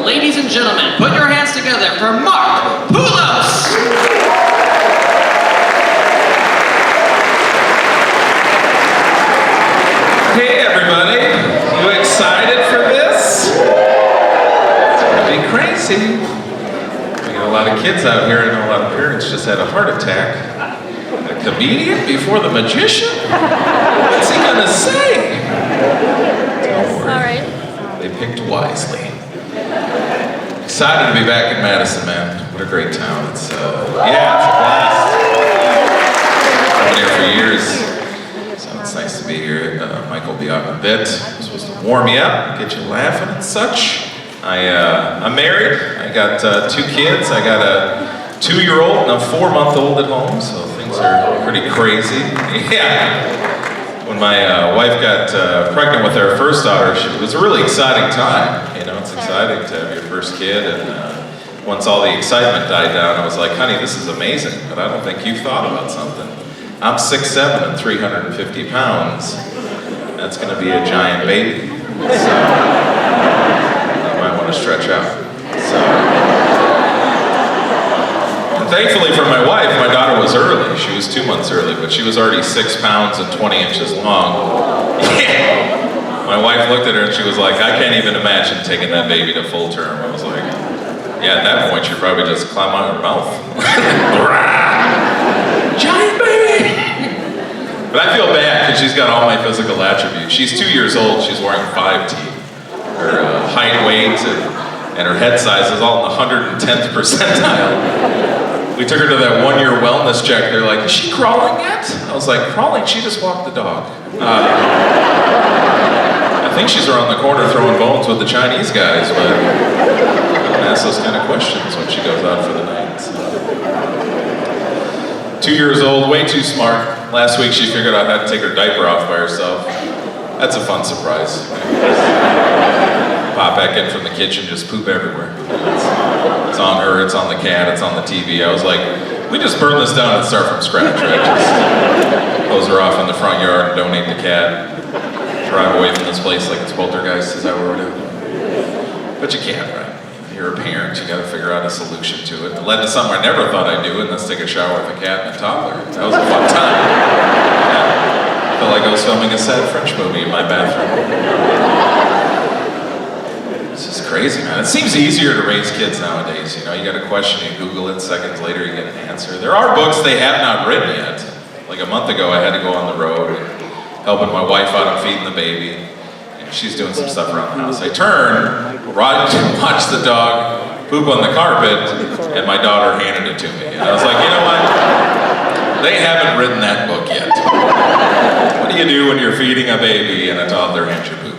Ladies and gentlemen, put your hands together for Mark Poulos! Hey everybody, you excited for this? It's gonna be crazy. We got a lot of kids out here. I know a lot of parents just had a heart attack. A comedian before the magician? What's he gonna say? Don't worry. Alright. They picked wisely. Excited to be back in Madison, man. What a great town. It's it's a blast. I've been here for years. It's nice to be here. Michael will be out in a bit. I'm supposed to warm you up, get you laughing and such. I'm married. I got 2 kids. I got a 2-year-old and a 4-month-old at home, so things are pretty crazy. Yeah. When my wife got pregnant with our first daughter, it was a really exciting time. You know, it's exciting to have your first kid, and once all the excitement died down, I was like, honey, this is amazing, but I don't think you've thought about something. I'm 6'7" and 350 pounds. That's gonna be a giant baby. So, I might wanna stretch out. So, and thankfully for my wife, my daughter was early. She was 2 months early, but she was already 6 pounds and 20 inches long. Yeah. My wife looked at her and she was like, I can't even imagine taking that baby to full term. I was like, yeah, at that point, she'd probably just climb out her mouth. Giant baby! But I feel bad because she's got all my physical attributes. She's 2 years old, she's wearing 5 teeth. Her height, weight, and her head size is all in the 110th percentile. We took her to that 1-year wellness check. They're like, is she crawling yet? I was like, crawling? She just walked the dog. I think she's around the corner throwing bones with the Chinese guys, but I don't ask those kind of questions when she goes out for the night. So. 2 years old, way too smart. Last week she figured out how to take her diaper off by herself. That's a fun surprise. Pop back in from the kitchen, just poop everywhere. It's on her, it's on the cat, it's on the TV. I was like, we just burn this down and start from scratch, right? Just hose her off in the front yard and donate the cat. Drive away from this place like it's poltergeist, is that what we're doing? But you can't, right? You're a parent, you gotta figure out a solution to it. It led to something I never thought I'd do, and that's take a shower with a cat and a toddler. That was a fun time. Yeah. I felt like I was filming a sad French movie in my bathroom. It's just crazy, man. It seems easier to raise kids nowadays. You know, you got a question, you Google it, seconds later you get an answer. There are books they have not written yet. Like a month ago, I had to go on the road and helping my wife out and feeding the baby. And she's doing some stuff around the house. I turn, right to watch the dog poop on the carpet, and my daughter handed it to me. And I was like, you know what? They haven't written that book yet. What do you do when you're feeding a baby and a toddler hands you poop?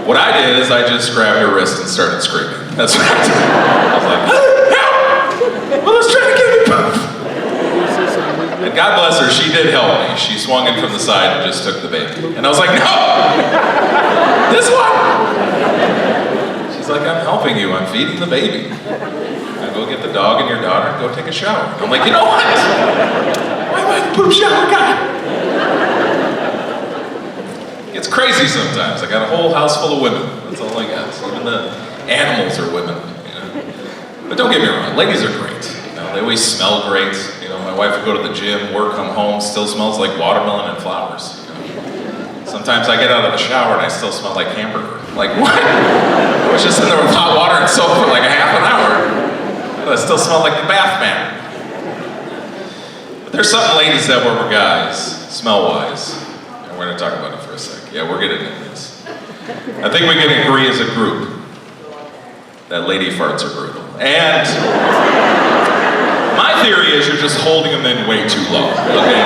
What I did is I just grabbed her wrist and started screaming. That's what I did. I was like, help! Well, let's try to get me poop. And God bless her, she did help me. She swung in from the side and just took the baby. And I was like, no! This one! She's like, I'm helping you, I'm feeding the baby. Now go get the dog and your daughter and go take a shower. I'm like, you know what? Why am I the poop shower guy? It's crazy sometimes. I got a whole house full of women. That's all I got. Even the animals are women. You know? But don't get me wrong, ladies are great. You know, they always smell great. You know, my wife would go to the gym, work, come home, still smells like watermelon and flowers. You know? Sometimes I get out of the shower and I still smell like hamburger. Like, what? I was just in there with hot water and soap for like a half an hour. But I still smell like the bath man. But there's something ladies that were guys, smell-wise. And we're gonna talk about it for a sec. Yeah, we're getting into this. I think we can agree as a group that lady farts are brutal. And my theory is you're just holding them in way too long, okay?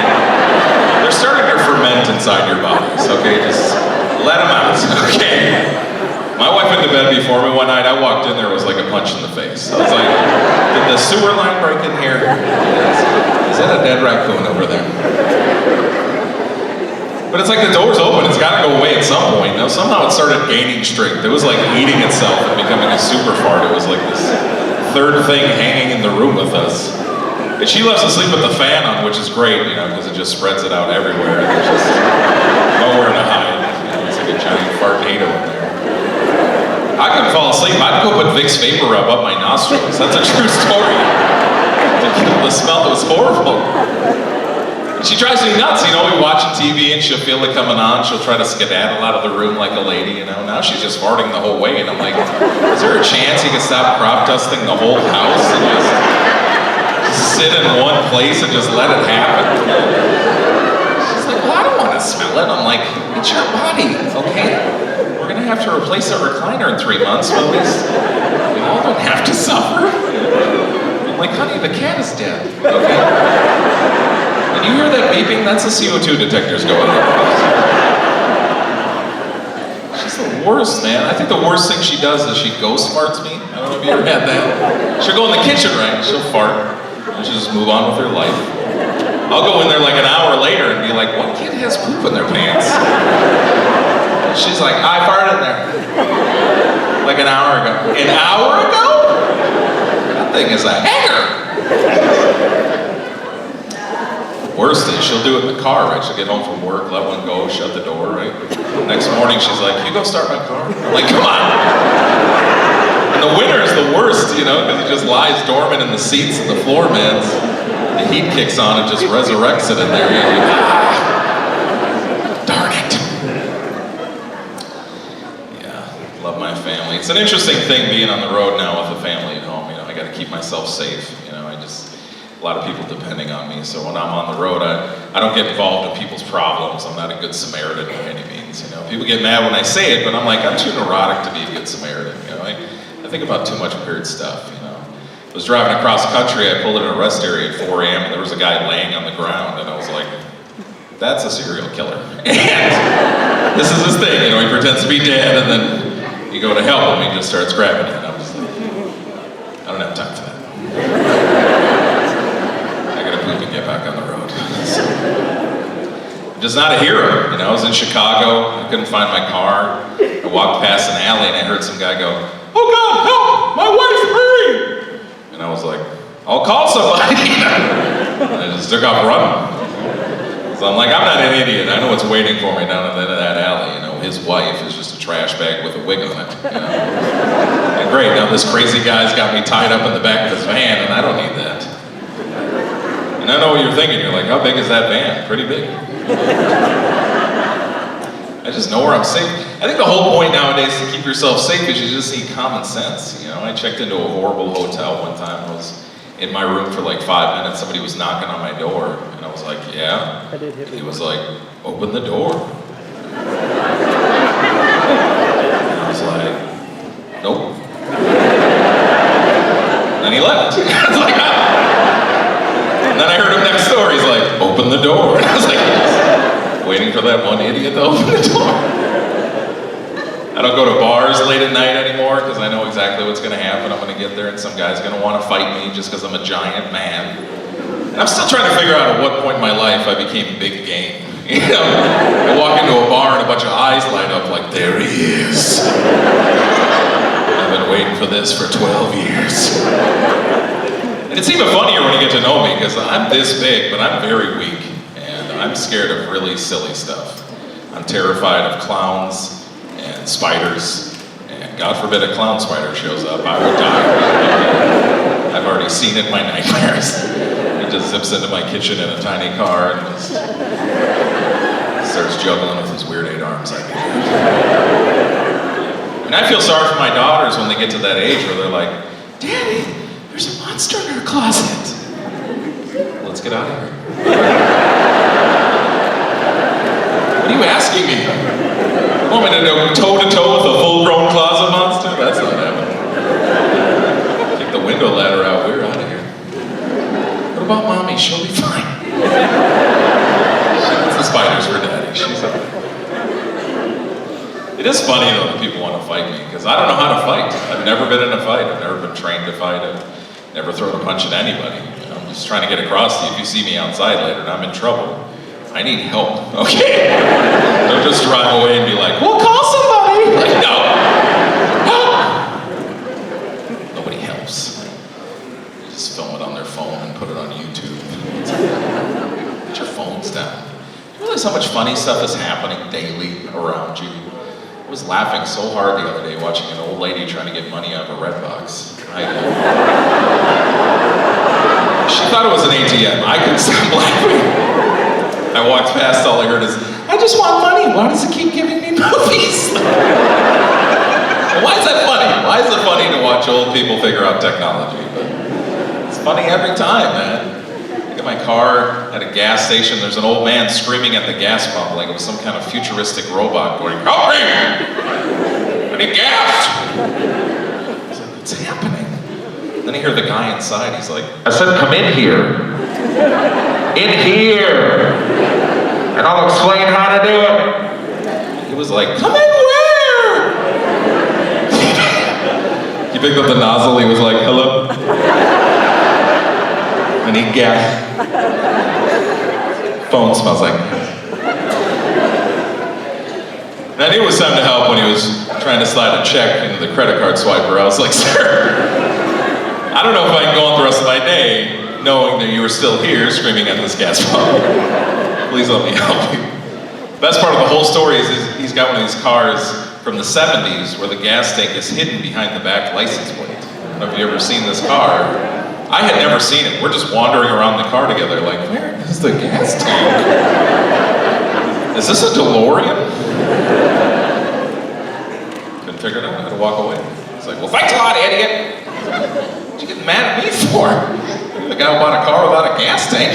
They're starting to ferment inside your bodies, okay? Just let them out, okay? My wife went to bed before me one night. I walked in there, it was like a punch in the face. I was like, did the sewer line break in here? Is that a dead raccoon over there? But it's like the door's open, it's gotta go away at some point. You know, somehow it started gaining strength. It was like eating itself and becoming a super fart. It was like this third thing hanging in the room with us. And she loves to sleep with the fan on, which is great, you know, because it just spreads it out everywhere. There's just nowhere to hide. You know, it's like a giant fart NATO in there. I couldn't fall asleep. I'd go put Vicks vapor rub up my nostrils. That's a true story. The smell was horrible. She drives me nuts, you know, we watching TV and she'll feel it coming on, she'll try to skedaddle out of the room like a lady, you know. Now she's just farting the whole way, and I'm like, is there a chance you can stop crop dusting the whole house and just sit in one place and just let it happen? She's like, well, I don't want to smell it. I'm like, it's your body, okay? We're gonna have to replace that recliner in 3 months, but at least we all don't have to suffer. I'm like, honey, the cat is dead, okay? When you hear that beeping, that's the CO2 detectors going off. She's the worst, man. I think the worst thing she does is she ghost farts me. I don't know if you ever had that. She'll go in the kitchen, right? She'll fart, and she'll just move on with her life. I'll go in there like an hour later and be like, what kid has poop in their pants? And she's like, I farted in there. Like an hour ago. An hour ago? That thing is a hanger. Worst is she'll do it in the car, right? She'll get home from work, let one go, shut the door, right? Next morning she's like, can you go start my car? I'm like, come on. And the winter is the worst, you know, because it just lies dormant in the seats and the floor mats. The heat kicks on and just resurrects it in there. You're like, darn it. Yeah, love my family. It's an interesting thing being on the road now with a family at home. You know, I got to keep myself safe. You know, a lot of people depending on me, so when I'm on the road, I don't get involved in people's problems. I'm not a good Samaritan by any means, you know. People get mad when I say it, but I'm like, I'm too neurotic to be a good Samaritan, you know. I think about too much weird stuff, you know. I was driving across country, I pulled in a rest area at 4 a.m. and there was a guy laying on the ground, and I was like, that's a serial killer. And this is his thing, you know, he pretends to be dead, and then you go to help him, he just starts grabbing you, and I'm just like, I don't have time for that. And get back on the road. So, I'm just not a hero, you know. I was in Chicago, I couldn't find my car. I walked past an alley and I heard some guy go, oh God, help, my wife, hurry! And I was like, I'll call somebody. And I just took off running. So I'm like, I'm not an idiot, I know what's waiting for me down at the end of that alley, you know. His wife is just a trash bag with a wig on it, you know. And great, now this crazy guy's got me tied up in the back of his van and I don't need that. And I know what you're thinking, you're like, how big is that van? Pretty big. I just know where I'm safe. I think the whole point nowadays to keep yourself safe is you just need common sense. You know, I checked into a horrible hotel one time. I was in my room for like 5 minutes. Somebody was knocking on my door. And I was like, yeah? And he was like, open the door. And I was like, nope. And then he left. I was like, ah. And then I heard him next door, he's like, open the door. And I was like, yes. Waiting for that one idiot to open the door. I don't go to bars late at night anymore because I know exactly what's going to happen. I'm going to get there and some guy's going to want to fight me just because I'm a giant man. And I'm still trying to figure out at what point in my life I became big game. You know, I walk into a bar and a bunch of eyes light up like, there he is. I've been waiting for this for 12 years. And it's even funnier when you get to know me, because I'm this big, but I'm very weak, and I'm scared of really silly stuff. I'm terrified of clowns and spiders, and God forbid a clown spider shows up, I would die. I've already seen it in my nightmares. He just zips into my kitchen in a tiny car and just starts juggling with his weird 8 arms. And I feel sorry for my daughters when they get to that age where they're like, Daddy, there's a monster in our closet. Let's get out of here. What are you asking me? You want me to go toe-to-toe with a full-grown closet monster? That's not happening. Take the window ladder out, we're out of here. What about Mommy? She'll be fine. She wants the spiders for Daddy. She's okay. It is funny though that people want to fight me, because I don't know how to fight. I've never been in a fight. I've never been trained to fight. I've never thrown a punch at anybody. You know, I'm just trying to get across to you. If you see me outside later and I'm in trouble, I need help, okay? Don't just drive away and be like, well, call somebody. Like, no. Help. Nobody helps. They just film it on their phone and put it on YouTube. Put your phones down. You realize how much funny stuff is happening daily around you? I was laughing so hard the other day watching an old lady trying to get money out of a red box. She thought it was an ATM. I couldn't stop laughing. I walked past, all I heard is, I just want money. Why does it keep giving me movies? Why is that funny? Why is it funny to watch old people figure out technology? But it's funny every time, man. Look at my car at a gas station. There's an old man screaming at the gas pump like it was some kind of futuristic robot going, help me! I need gas! It's like, what's happening? Then I hear the guy inside. He's like, I said, come in here. In here! And I'll explain how to do it. He was like, come in where? He picked up the nozzle. He was like, hello? I need gas. Phone smells like gas. And I knew it was time to help when he was trying to slide a check into the credit card swiper. I was like, sir, I don't know if I can go on the rest of my day knowing that you were still here screaming at this gas pump. Please let me help you. Best part of the whole story is he's got one of these cars from the 70s where the gas tank is hidden behind the back license plate. I don't know if you've ever seen this car. I had never seen it. We're just wandering around the car together like, where is the gas tank? Is this a DeLorean? Couldn't figure it out. I had to walk away. It's like, well, thanks a lot, idiot. What you getting mad at me for? You're the guy who bought a car without a gas tank.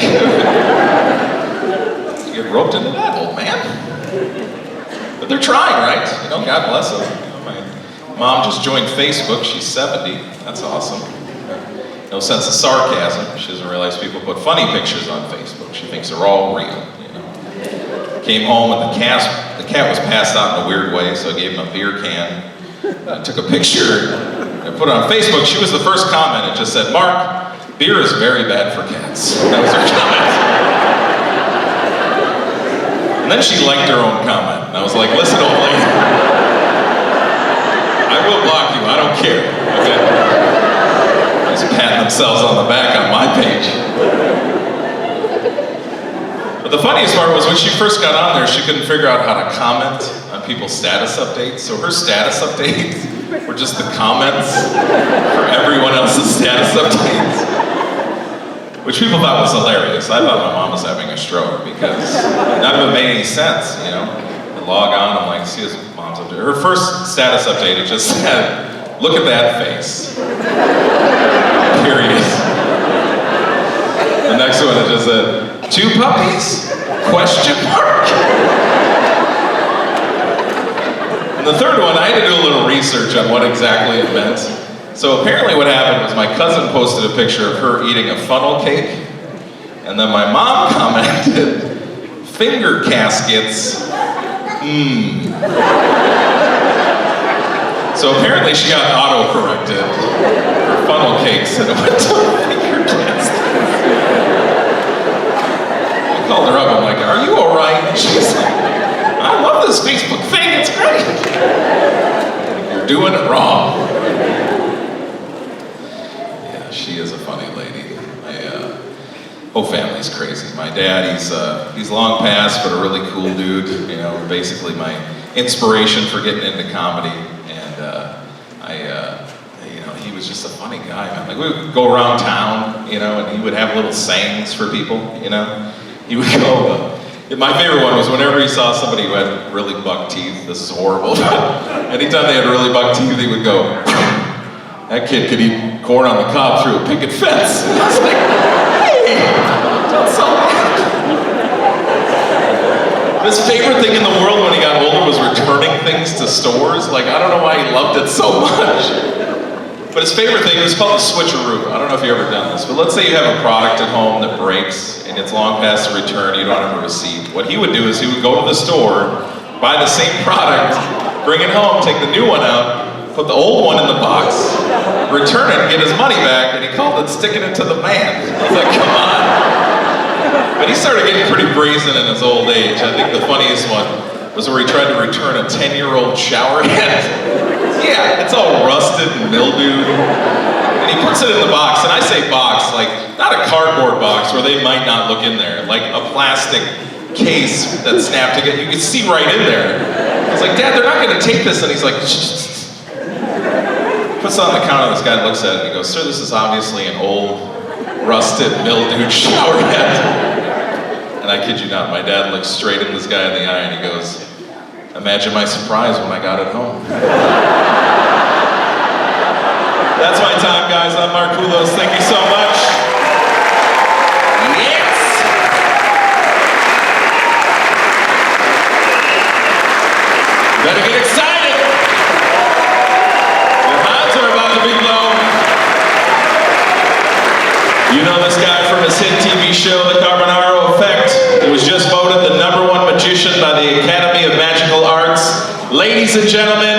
You get roped into that, old man. But they're trying, right? You know, God bless them. You know, my mom just joined Facebook. She's 70. That's awesome. No sense of sarcasm. She doesn't realize people put funny pictures on Facebook. She thinks they're all real, you know. Came home and the cat was passed out in a weird way, so I gave him a beer can. I took a picture and put it on Facebook. She was the first comment. It just said, Mark, beer is very bad for cats. That was her comment. And then she liked her own comment. And I was like, listen, old lady, I will block you. I don't care. Okay? Just patting themselves on the back on my page. But the funniest part was when she first got on there, she couldn't figure out how to comment on people's status updates. So her status updates were just the comments for everyone else's status updates, which people thought was hilarious. I thought my mom was having a stroke because none of it made any sense, you know. I log on, I'm like, see this mom's update. Her first status update, it just said, look at that face. Period. The next one, it just said, 2 puppies? Question mark. And the third one, I had to do a little research on what exactly it meant. So apparently what happened was my cousin posted a picture of her eating a funnel cake, and then my mom commented, finger caskets, So apparently she got auto-corrected for funnel cakes, and it went to finger caskets. I called her up, I'm like, are you all right? And she's like, I love this Facebook thing, it's great. You're doing it wrong. She is a funny lady. My whole family's crazy. My dad, he's long past, but a really cool dude. You know, basically my inspiration for getting into comedy. And you know, he was just a funny guy, man. Like we would go around town, you know, and he would have little sayings for people. You know, he would go. My favorite one was whenever he saw somebody who had really buck teeth. This is horrible. Anytime they had really buck teeth, he would go, that kid could eat corn on the cob through a picket fence. I was like, hey, don't sell that. His favorite thing in the world when he got older was returning things to stores. Like, I don't know why he loved it so much. But his favorite thing is called the switcheroo. I don't know if you've ever done this, but let's say you have a product at home that breaks and it's long past the return, you don't have a receipt. What he would do is he would go to the store, buy the same product, bring it home, take the new one out, put the old one in the box, return it, and get his money back, and he called it sticking it to the man. I was like, come on. But he started getting pretty brazen in his old age. I think the funniest one was where he tried to return a 10-year-old shower head. Yeah, it's all rusted and mildewed. And he puts it in the box, and I say box, like, not a cardboard box where they might not look in there, like a plastic case that's snapped together. You can see right in there. It's like, Dad, they're not going to take this. And he's like, shh. Puts it on the counter. This guy looks at it and he goes, sir, this is obviously an old, rusted, mildewed shower head. And I kid you not, my dad looks straight at this guy in the eye and he goes, imagine my surprise when I got it home. That's my time, guys. I'm Mark Koulos. Thank you so much. Yes! Better get excited. Your hands are about to be blown. You know this guy from his hit TV show, The Carbonaro Effect. He was just voted the #1 magician by the Academy of Magical Arts. Ladies and gentlemen,